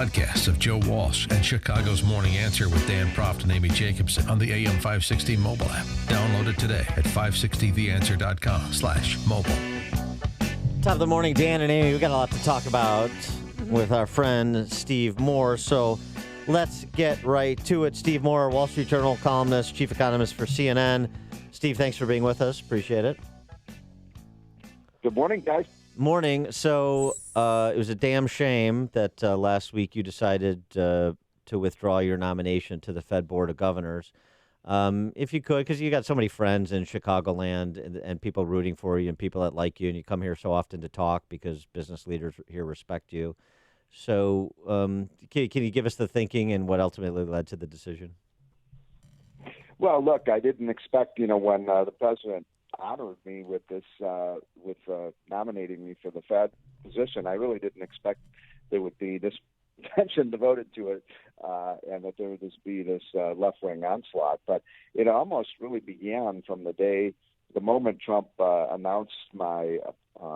podcasts of Joe Walsh and Chicago's Morning Answer with Dan Proft and Amy Jacobson on the AM 560 mobile app. Download it today at 560theanswer.com/mobile. Top of the morning, Dan and Amy. We got a lot to talk about with our friend Steve Moore. So let's get right to it. Steve Moore, Wall Street Journal columnist, chief economist for CNN. Steve, thanks for being with us. Appreciate it. Good morning, guys. Morning. So it was a damn shame that last week you decided to withdraw your nomination to the Fed Board of Governors. If you could, because you got so many friends in Chicagoland and people rooting for you and people that like you, and you come here so often to talk because business leaders here respect you. So can you give us the thinking and what ultimately led to the decision? Well, look, I didn't expect, when the president honored me with this, nominating me for the Fed position, I really didn't expect there would be this attention devoted to it, and that there would be this left-wing onslaught. But it almost really began from the moment Trump announced my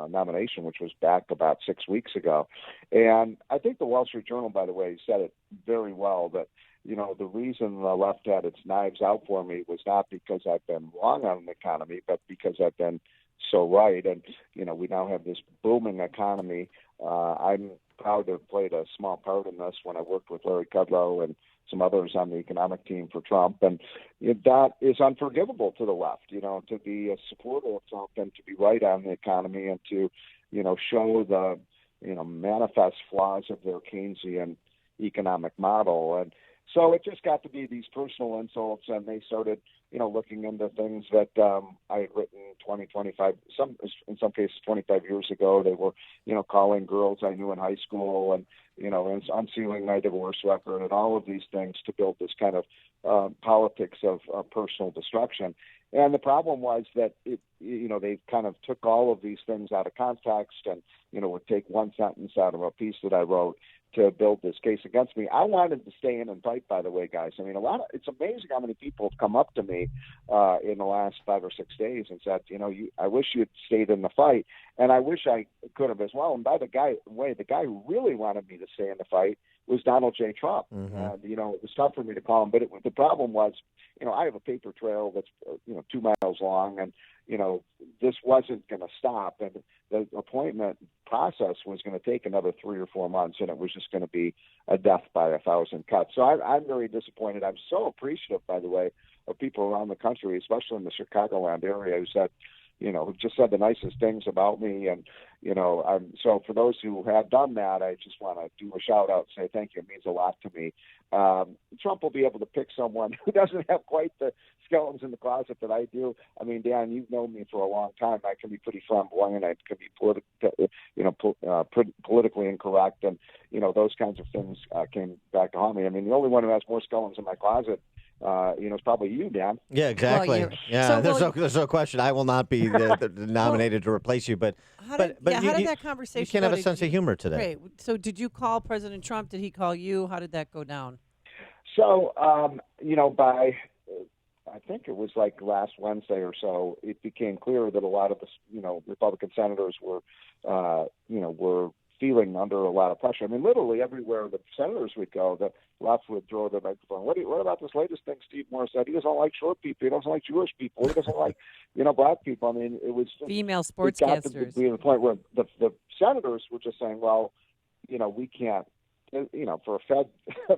nomination, which was back about 6 weeks ago. And I think the Wall Street Journal, by the way, said it very well, that the reason the left had its knives out for me was not because I've been wrong on the economy, but because I've been so right. And, we now have this booming economy. I'm proud to have played a small part in this when I worked with Larry Kudlow and some others on the economic team for Trump. And that is unforgivable to the left, to be a supporter of Trump and to be right on the economy and to, show the, manifest flaws of their Keynesian economic model. And so it just got to be these personal insults, and they started, looking into things that I had written 20, 25, in some cases 25 years ago. They were, calling girls I knew in high school and, and unsealing my divorce record and all of these things to build this kind of politics of personal destruction. And the problem was that they kind of took all of these things out of context and, would take one sentence out of a piece that I wrote to build this case against me. I wanted to stay in and fight, by the way, guys. I mean, it's amazing how many people have come up to me in the last 5 or 6 days and said, I wish you'd stayed in the fight. And I wish I could have as well. And by the way, the guy who really wanted me to stay in the fight was Donald J. Trump. Mm-hmm. And, it was tough for me to call him. But the problem was, I have a paper trail that's, 2 miles long. And, this wasn't going to stop. And the appointment process was going to take another 3 or 4 months, and it was just going to be a death by 1,000 cuts. So I'm very disappointed. I'm so appreciative, by the way, of people around the country, especially in the Chicagoland area, who said, who just said the nicest things about me. And, so for those who have done that, I just want to do a shout out and say thank you. It means a lot to me. Trump will be able to pick someone who doesn't have quite the skeletons in the closet that I do. I mean, Dan, you've known me for a long time. I can be pretty flamboyant. I can be politically incorrect. And, those kinds of things came back to haunt me. I mean, the only one who has more skeletons in my closet it's probably you, Dan. Yeah, exactly. Well, there's no question. I will not be nominated to replace you. But how did that conversation? You can't have a sense of humor today. Great. So, did you call President Trump? Did he call you? How did that go down? So, I think it was like last Wednesday or so, it became clear that a lot of the, Republican senators were feeling under a lot of pressure. I mean, literally everywhere the senators would go, the left would throw the microphone. What about this latest thing Steve Moore said? He doesn't like short people. He doesn't like Jewish people. He doesn't like, black people. I mean, it was female sportscasters. It got to be the point where the senators were just saying, well, we can't, for a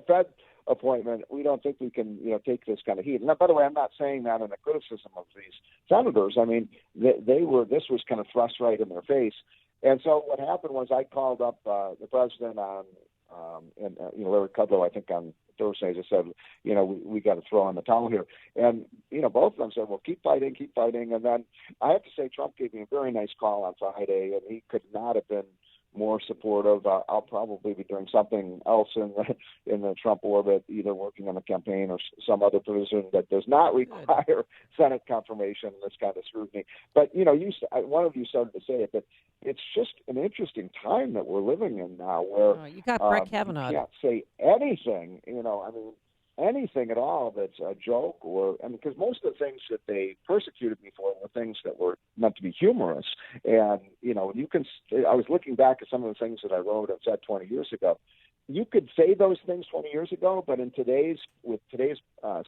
Fed appointment, we don't think we can, take this kind of heat. And by the way, I'm not saying that in a criticism of these senators. I mean, this was kind of thrust right in their face. And so what happened was I called up the president and Larry Kudlow, I think on Thursday, just said, we got to throw in the towel here. And, both of them said, well, keep fighting. And then I have to say Trump gave me a very nice call on Friday, and he could not have been more supportive. I'll probably be doing something else in the Trump orbit, either working on the campaign or some other position that does not require Senate confirmation, this kind of scrutiny. But, one of you started to say it, but it's just an interesting time that we're living in now where you got Brett Kavanaugh. You can't say anything, anything at all that's a joke because most of the things that they persecuted me for were things that were meant to be humorous. And, I was looking back at some of the things that I wrote and said 20 years ago. you could say those things 20 years ago, but with today's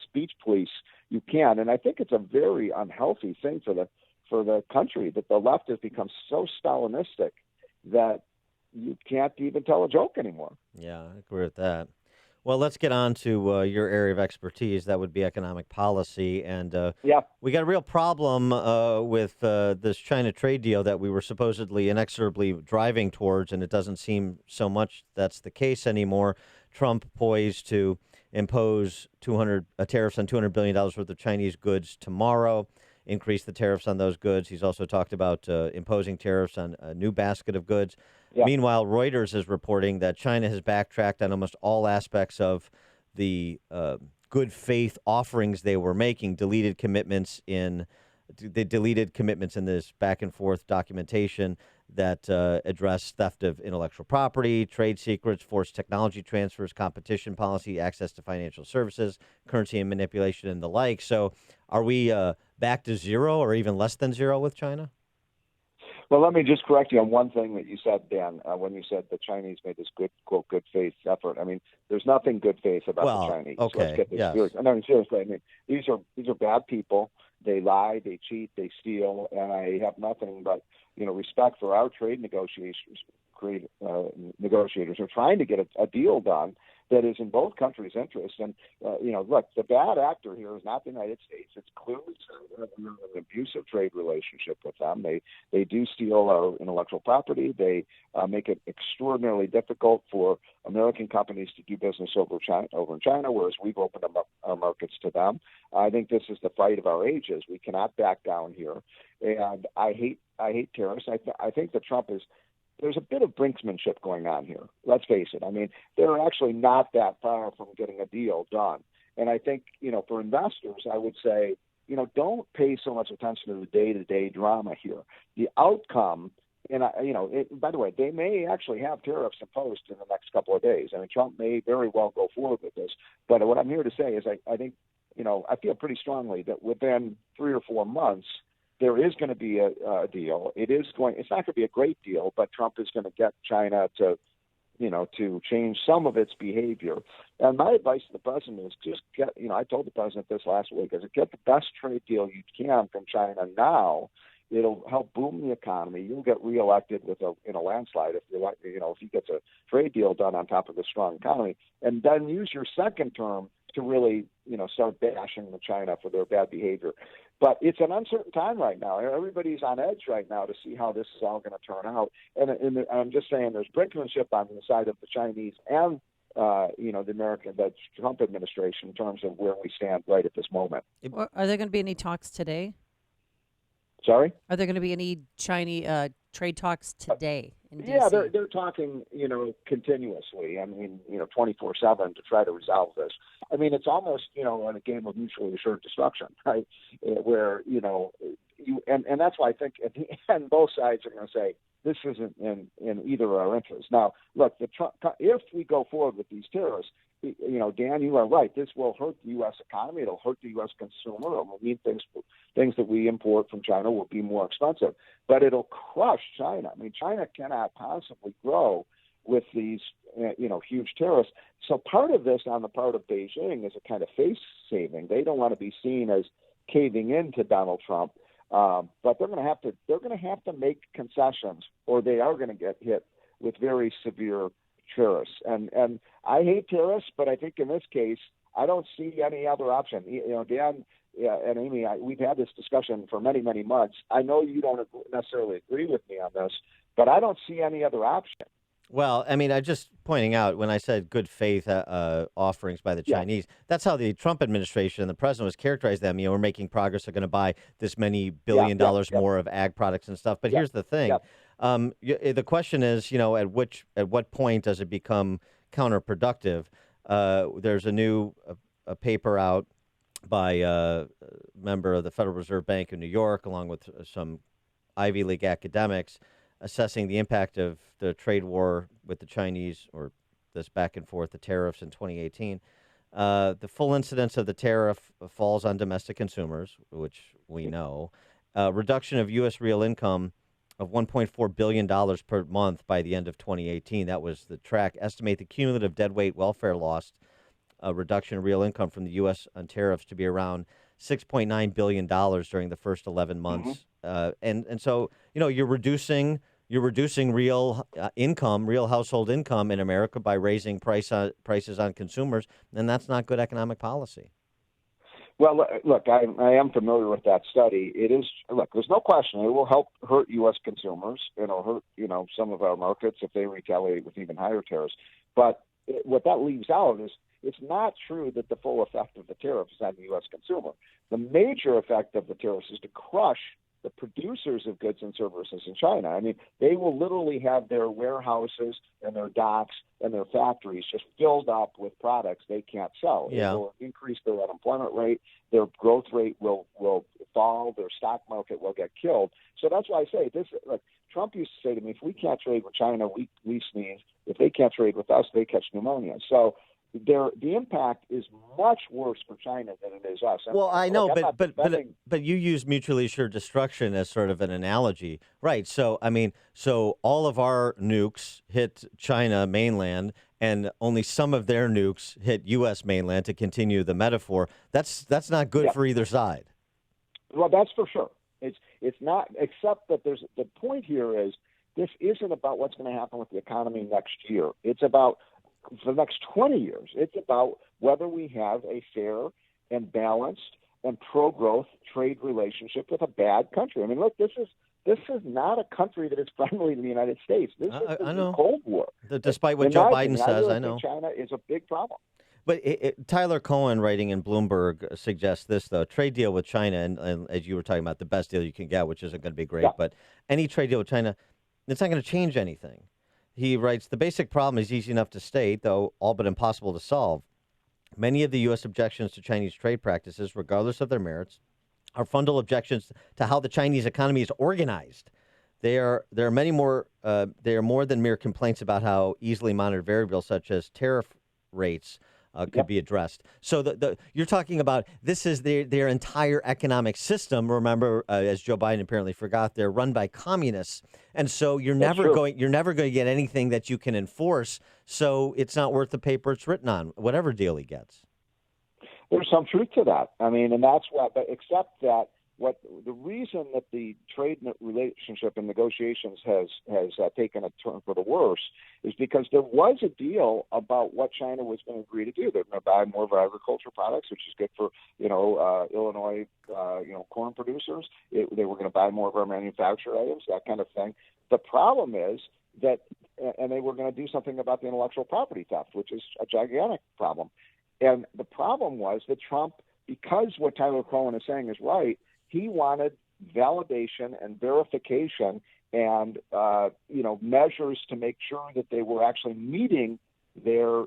speech police, you can. And I think it's a very unhealthy thing for the country that the left has become so Stalinistic that you can't even tell a joke anymore. Yeah, I agree with that. Well, let's get on to your area of expertise. That would be economic policy. And we got a real problem with this China trade deal that we were supposedly inexorably driving towards, and it doesn't seem so much that's the case anymore. Trump poised to impose tariffs on $200 billion worth of Chinese goods tomorrow, increase the tariffs on those goods. He's also talked about imposing tariffs on a new basket of goods. Yeah. Meanwhile, Reuters is reporting that China has backtracked on almost all aspects of the good faith offerings they were making, deleted commitments in this back and forth documentation that address theft of intellectual property, trade secrets, forced technology transfers, competition policy, access to financial services, currency and manipulation, and the like. So are we back to zero or even less than zero with China? Well, let me just correct you on one thing that you said, Dan, when you said the Chinese made this good, quote, good faith effort. I mean, there's nothing good faith about the Chinese. Okay. Let's get this serious. I mean, seriously, I mean, these are bad people. They lie, they cheat, they steal, and I have nothing but, respect for our trade negotiators are trying to get a deal done that is in both countries' interest. And, look, the bad actor here is not the United States. It's clearly an abusive trade relationship with them. They do steal our intellectual property. They make it extraordinarily difficult for American companies to do business over in China, whereas we've opened up our markets to them. I think this is the fight of our ages. We cannot back down here. And I hate tariffs. I think that there's a bit of brinksmanship going on here. Let's face it. I mean, they're actually not that far from getting a deal done. And I think, for investors, I would say, don't pay so much attention to the day-to-day drama here. The outcome, and by the way, they may actually have tariffs imposed in the next couple of days. I mean, Trump may very well go forward with this. But what I'm here to say is I think, I feel pretty strongly that within 3 or 4 months, there is going to be a deal. It's not going to be a great deal, but Trump is going to get China to change some of its behavior. And my advice to the president is just I told the president this last week, is get the best trade deal you can from China now. It'll help boom the economy. You'll get reelected in a landslide if he gets a trade deal done on top of a strong economy, and then use your second term to really, start bashing China for their bad behavior. But it's an uncertain time right now. Everybody's on edge right now to see how this is all going to turn out. And I'm just saying there's brinkmanship on the side of the Chinese and, the Trump administration in terms of where we stand right at this moment. Are there going to be any talks today? Sorry? Are there going to be any Chinese trade talks today in D.C.? Yeah, they're talking, continuously. I mean, 24/7 to try to resolve this. I mean, it's almost, in a game of mutually assured destruction, right? Where, and that's why I think at the end, both sides are going to say, this isn't in either of our interests. Now, look, if we go forward with these tariffs, Dan, you are right. This will hurt the U.S. economy. It'll hurt the U.S. consumer. It will mean things that we import from China will be more expensive. But it'll crush China. I mean, China cannot possibly grow with these, huge tariffs. So part of this on the part of Beijing is a kind of face saving. They don't want to be seen as caving into Donald Trump. But they're going to have to make concessions, or they are going to get hit with very severe tariffs. And I hate tariffs, but I think in this case, I don't see any other option. Dan and Amy, we've had this discussion for many, many months. I know you don't necessarily agree with me on this, but I don't see any other option. Well, I mean, I just pointing out when I said good faith offerings by the Chinese, that's how the Trump administration and the president was characterized them. We're making progress. They're going to buy this many $billion more of ag products and stuff. But here's the thing. The question is, at what point does it become counterproductive? There's a new paper out by a member of the Federal Reserve Bank of New York, along with some Ivy League academics, assessing the impact of the trade war with the Chinese, or this back and forth, the tariffs in 2018. The full incidence of the tariff falls on domestic consumers, which we know. Reduction of U.S. real income of $1.4 billion per month by the end of 2018. That was the track. Estimate the cumulative deadweight welfare loss, reduction in real income from the U.S. on tariffs to be around $6.9 billion during the first 11 months. And so, you're reducing real income, real household income in America by raising prices on consumers, and that's not good economic policy. Well, look, I am familiar with that study. It is, look, there's no question it will hurt U.S. consumers. It'll hurt, some of our markets if they retaliate with even higher tariffs. But what that leaves out is it's not true that the full effect of the tariffs is on the U.S. consumer. The major effect of the tariffs is to crush the producers of goods and services in China. I mean, they will literally have their warehouses and their docks and their factories just filled up with products they can't sell. Yeah. It will increase their unemployment rate. Their growth rate will fall. Their stock market will get killed. So that's why I say this. Like Trump used to say to me, if we can't trade with China, we sneeze. If they can't trade with us, they catch pneumonia. So the impact is much worse for China than it is us. Well, I know, look, but you use mutually assured destruction as sort of an analogy, right? So so all of our nukes hit China mainland, and only some of their nukes hit U.S. mainland. To continue the metaphor, that's not good for either side. Well, that's for sure. It's not, except that the point here is this isn't about what's going to happen with the economy next year. It's about for the next 20 years. It's about whether we have a fair and balanced and pro-growth trade relationship with a bad country. I mean, look, this is not a country that is friendly to the United States. This is the Cold War. Despite what Joe Biden says, I know. China is a big problem. But Tyler Cohen, writing in Bloomberg, suggests this, though. Trade deal with China, and as you were talking about, the best deal you can get, which isn't going to be great, but any trade deal with China, it's not going to change anything. He writes, the basic problem is easy enough to state, though all but impossible to solve. Many of the U.S. objections to Chinese trade practices, regardless of their merits, are fundamental objections to how the Chinese economy is organized. There are many more. They are more than mere complaints about how easily monitored variables such as tariff rates could be addressed. So you're talking about this is their entire economic system. Remember, as Joe Biden apparently forgot, they're run by communists, and so you're never going to get anything that you can enforce. So it's not worth the paper it's written on, whatever deal he gets. There's some truth to that. I mean, and that's what. But except that the reason that the trade relationship and negotiations has taken a turn for the worse is because there was a deal about what China was going to agree to do. They're going to buy more of our agricultural products, which is good for Illinois corn producers. They were going to buy more of our manufactured items, that kind of thing. The problem is that, and they were going to do something about the intellectual property theft, which is a gigantic problem. And the problem was that Trump, because what Tyler Cohen is saying is right, he wanted validation and verification and measures to make sure that they were actually meeting their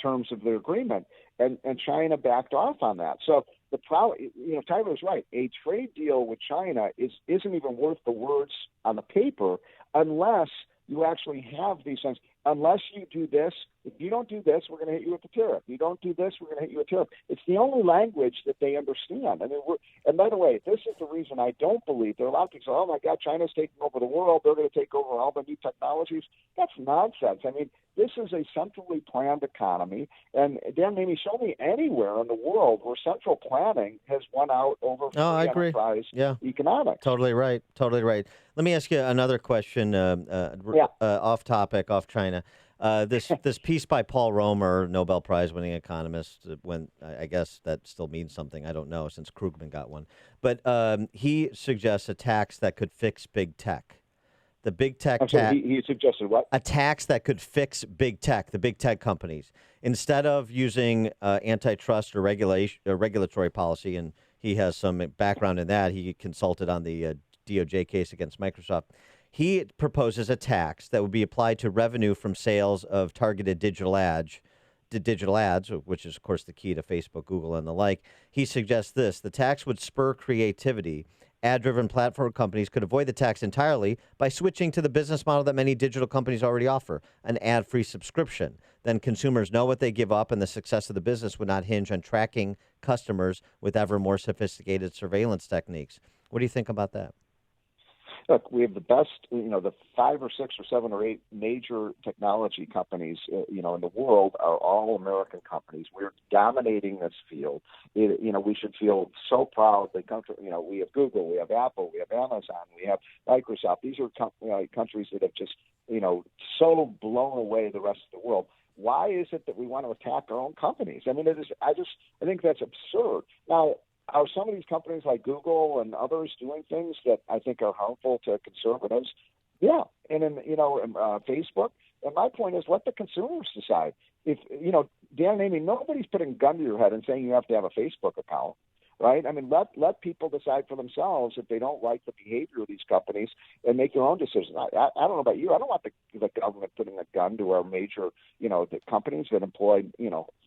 terms of their agreement, and China backed off on that. So the problem, Tyler's right. A trade deal with China isn't even worth the words on the paper unless you actually have these things. Unless you do this, if you don't do this, we're going to hit you with the tariff. You don't do this, we're going to hit you with tariff. It's the only language that they understand. I mean, and by the way, this is the reason I don't believe there are a lot of people say, "Oh my God, China's taking over the world. They're going to take over all the new technologies." That's nonsense. I mean, this is a centrally planned economy, and Dan, maybe show me anywhere in the world where central planning has won out over free enterprise economics. Totally right. Let me ask you another question, off topic, off China. This piece by Paul Romer, Nobel Prize-winning economist, when I guess that still means something. I don't know, since Krugman got one. But he suggests a tax that could fix big tech. The big tech tax. He suggested what? A tax that could fix big tech, the big tech companies. Instead of using antitrust or regulatory policy, and he has some background in that. He consulted on the DOJ case against Microsoft. He proposes a tax that would be applied to revenue from sales of targeted digital ads, which is, of course, the key to Facebook, Google, and the like. He suggests this. The tax would spur creativity. Ad-driven platform companies could avoid the tax entirely by switching to the business model that many digital companies already offer, an ad-free subscription. Then consumers know what they give up, and the success of the business would not hinge on tracking customers with ever more sophisticated surveillance techniques. What do you think about that? look, we have the best, the 5 or 6 or 7 or 8 major technology companies, in the world are all American companies. We're dominating this field. We should feel so proud. We have Google, we have Apple, we have Amazon, we have Microsoft. These are countries that have just, so blown away the rest of the world. Why is it that we want to attack our own companies? I mean, I think that's absurd. Now, are some of these companies like Google and others doing things that I think are harmful to conservatives? Yeah, and Facebook. And my point is, let the consumers decide. If Dan and Amy, nobody's putting a gun to your head and saying you have to have a Facebook account, right? I mean, let people decide for themselves if they don't like the behavior of these companies and make their own decisions. I don't know about you. I don't want the government putting a gun to our major, the companies that employ,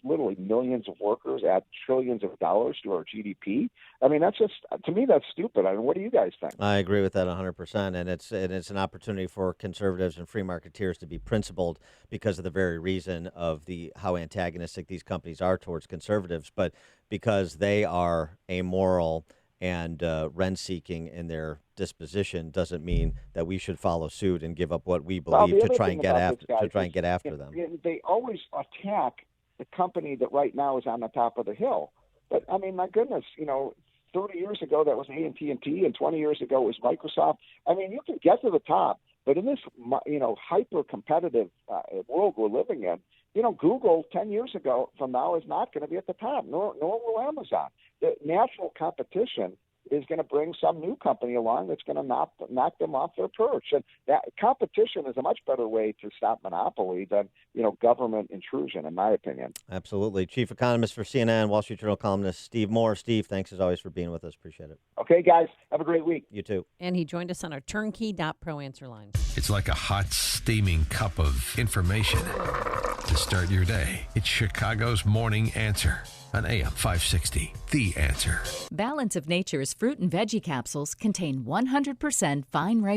literally millions of workers, add trillions of dollars to our GDP. I mean, that's just, to me, that's stupid. I mean, what do you guys think? I agree with that 100%, and it's an opportunity for conservatives and free marketeers to be principled because of the very reason of how antagonistic these companies are towards conservatives, but because they are amoral and rent-seeking in their disposition doesn't mean that we should follow suit and give up what we believe to try and get after them. They always attack the company that right now is on the top of the hill. But I mean, my goodness, 30 years ago that was AT&T, and 20 years ago it was Microsoft. I mean, you can get to the top, but in this hyper-competitive world we're living in, Google 10 years ago from now is not going to be at the top, nor will Amazon. The natural competition is going to bring some new company along that's going to knock them off their perch. And that competition is a much better way to stop monopoly than, government intrusion, in my opinion. Absolutely. Chief economist for CNN, Wall Street Journal columnist Steve Moore. Steve, thanks as always for being with us. Appreciate it. Okay, guys. Have a great week. You too. And he joined us on our turnkey.pro answer line. It's like a hot, steaming cup of information to start your day. It's Chicago's Morning Answer on AM 560, The Answer. Balance of Nature's fruit and veggie capsules contain 100% fine ripened